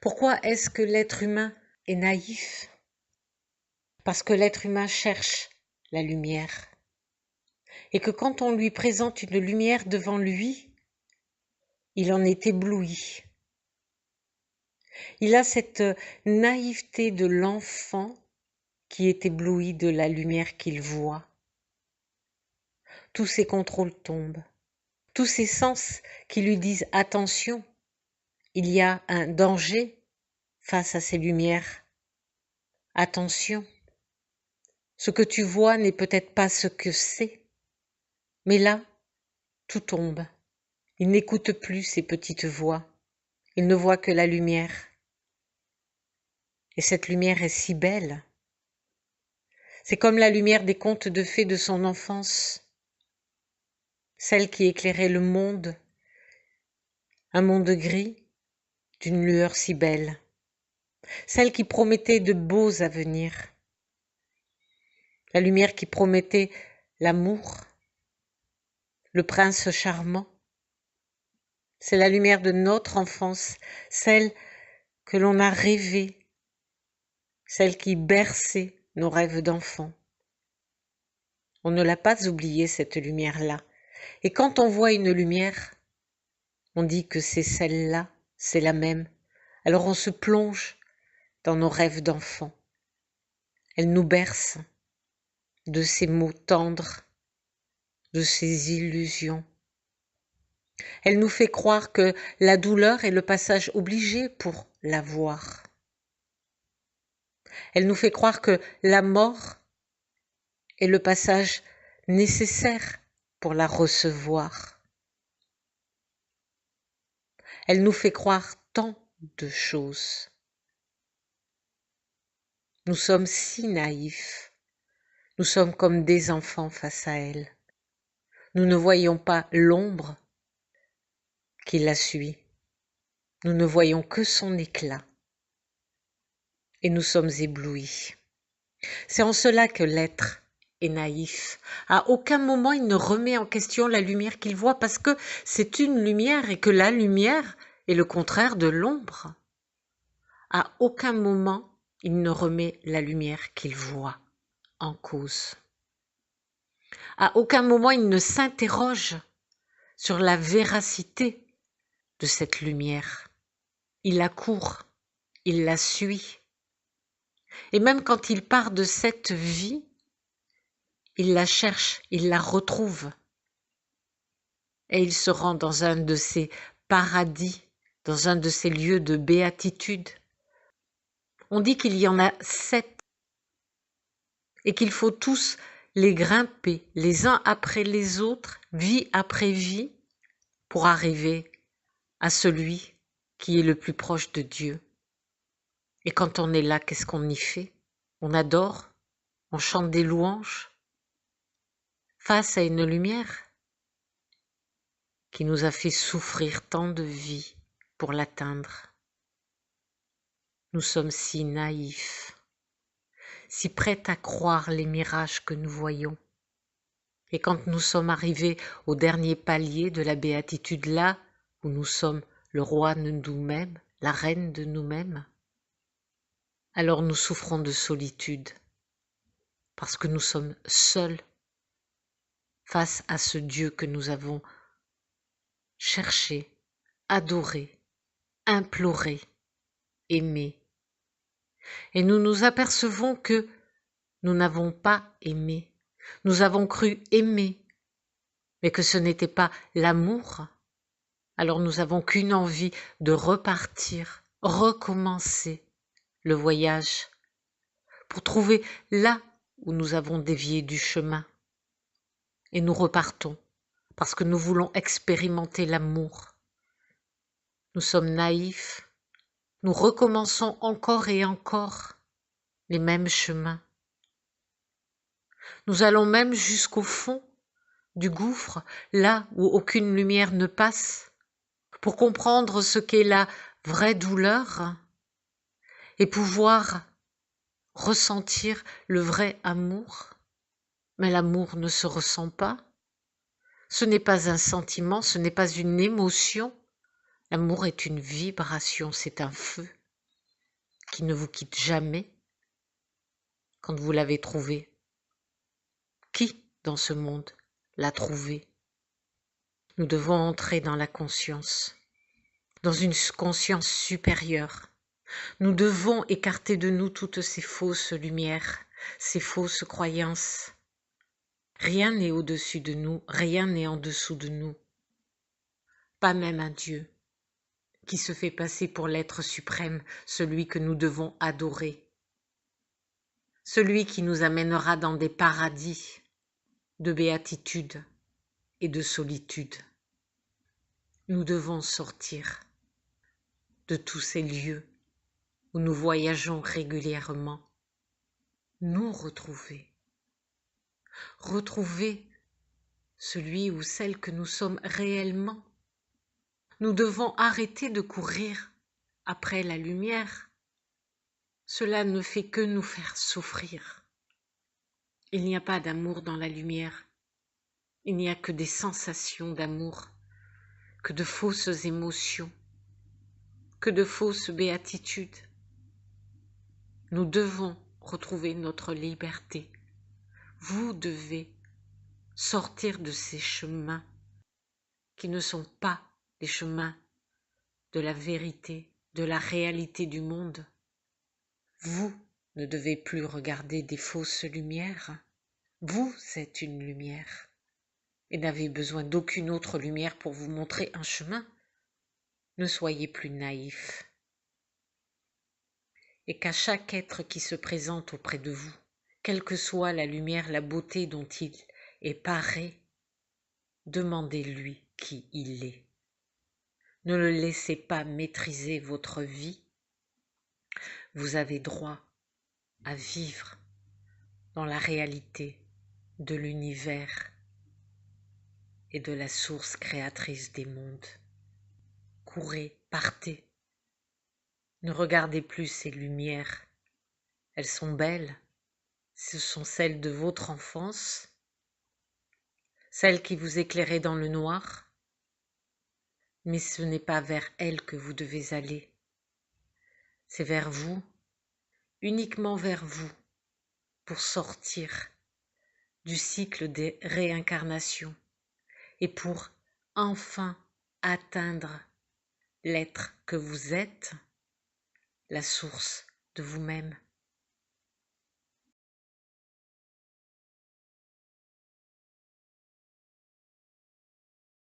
Pourquoi est-ce que l'être humain est naïf? Parce que l'être humain cherche la lumière. Et que quand on lui présente une lumière devant lui, il en est ébloui. Il a cette naïveté de l'enfant qui est ébloui de la lumière qu'il voit. Tous ses contrôles tombent. Tous ses sens qui lui disent « Attention, il y a un danger face à ces lumières. Attention, ce que tu vois n'est peut-être pas ce que c'est. » Mais là, tout tombe. Il n'écoute plus ces petites voix. Il ne voit que la lumière. Et cette lumière est si belle. C'est comme la lumière des contes de fées de son enfance, celle qui éclairait le monde, un monde gris, d'une lueur si belle, celle qui promettait de beaux avenirs, la lumière qui promettait l'amour, le prince charmant. C'est la lumière de notre enfance, celle que l'on a rêvée, celle qui berçait nos rêves d'enfant. On ne l'a pas oubliée, cette lumière-là. Et quand on voit une lumière, on dit que c'est celle-là, c'est la même. Alors on se plonge dans nos rêves d'enfant. Elle nous berce de ces mots tendres, de ces illusions. Elle nous fait croire que la douleur est le passage obligé pour la voir. Elle nous fait croire que la mort est le passage nécessaire pour la recevoir. Elle nous fait croire tant de choses. Nous sommes si naïfs. Nous sommes comme des enfants face à elle. Nous ne voyons pas l'ombre qui la suit. Nous ne voyons que son éclat. Et nous sommes éblouis. C'est en cela que l'être est naïf. À aucun moment il ne remet en question la lumière qu'il voit parce que c'est une lumière et que la lumière est le contraire de l'ombre. À aucun moment il ne remet la lumière qu'il voit en cause. À aucun moment il ne s'interroge sur la véracité de cette lumière. Il la court, il la suit. Et même quand il part de cette vie, il la cherche, il la retrouve. Et il se rend dans un de ces paradis, dans un de ces lieux de béatitude. On dit qu'il y en a 7 et qu'il faut tous les grimper, les uns après les autres, vie après vie, pour arriver à celui qui est le plus proche de Dieu. Et quand on est là, qu'est-ce qu'on y fait? On adore, on chante des louanges, face à une lumière qui nous a fait souffrir tant de vies pour l'atteindre. Nous sommes si naïfs, si prêts à croire les mirages que nous voyons. Et quand nous sommes arrivés au dernier palier de la béatitude, là où nous sommes le roi de nous-mêmes, la reine de nous-mêmes, alors nous souffrons de solitude, parce que nous sommes seuls face à ce Dieu que nous avons cherché, adoré, imploré, aimé. Et nous nous apercevons que nous n'avons pas aimé. Nous avons cru aimer, mais que ce n'était pas l'amour. Alors nous n'avons qu'une envie de repartir, recommencer le voyage pour trouver là où nous avons dévié du chemin. Et nous repartons parce que nous voulons expérimenter l'amour. Nous sommes naïfs, nous recommençons encore et encore les mêmes chemins. Nous allons même jusqu'au fond du gouffre, là où aucune lumière ne passe, pour comprendre ce qu'est la vraie douleur et pouvoir ressentir le vrai amour. Mais l'amour ne se ressent pas. Ce n'est pas un sentiment, ce n'est pas une émotion. L'amour est une vibration, c'est un feu. qui ne vous quitte jamais quand vous l'avez trouvé. Qui dans ce monde l'a trouvé? Nous devons entrer dans la conscience, dans une conscience supérieure. Nous devons écarter de nous toutes ces fausses lumières, ces fausses croyances. Rien n'est au-dessus de nous, rien n'est en dessous de nous. Pas même un Dieu qui se fait passer pour l'être suprême, celui que nous devons adorer. Celui qui nous amènera dans des paradis de béatitude et de solitude. Nous devons sortir de tous ces lieux où nous voyageons régulièrement, nous retrouver celui ou celle que nous sommes réellement. Nous devons arrêter de courir après la lumière. Cela ne fait que nous faire souffrir. Il n'y a pas d'amour dans la lumière. Il n'y a que des sensations d'amour, que de fausses émotions, que de fausses béatitudes. Nous devons retrouver notre liberté. Vous devez sortir de ces chemins qui ne sont pas les chemins de la vérité, de la réalité du monde. Vous ne devez plus regarder des fausses lumières. Vous êtes une lumière et n'avez besoin d'aucune autre lumière pour vous montrer un chemin. Ne soyez plus naïfs. Et qu'à chaque être qui se présente auprès de vous, quelle que soit la lumière, la beauté dont il est paré, demandez-lui qui il est. Ne le laissez pas maîtriser votre vie. Vous avez droit à vivre dans la réalité de l'univers et de la source créatrice des mondes. Courez, partez. Ne regardez plus ces lumières. Elles sont belles. Ce sont celles de votre enfance, celles qui vous éclairaient dans le noir. Mais ce n'est pas vers elles que vous devez aller. C'est vers vous, uniquement vers vous, pour sortir du cycle des réincarnations et pour enfin atteindre l'être que vous êtes, la source de vous-même.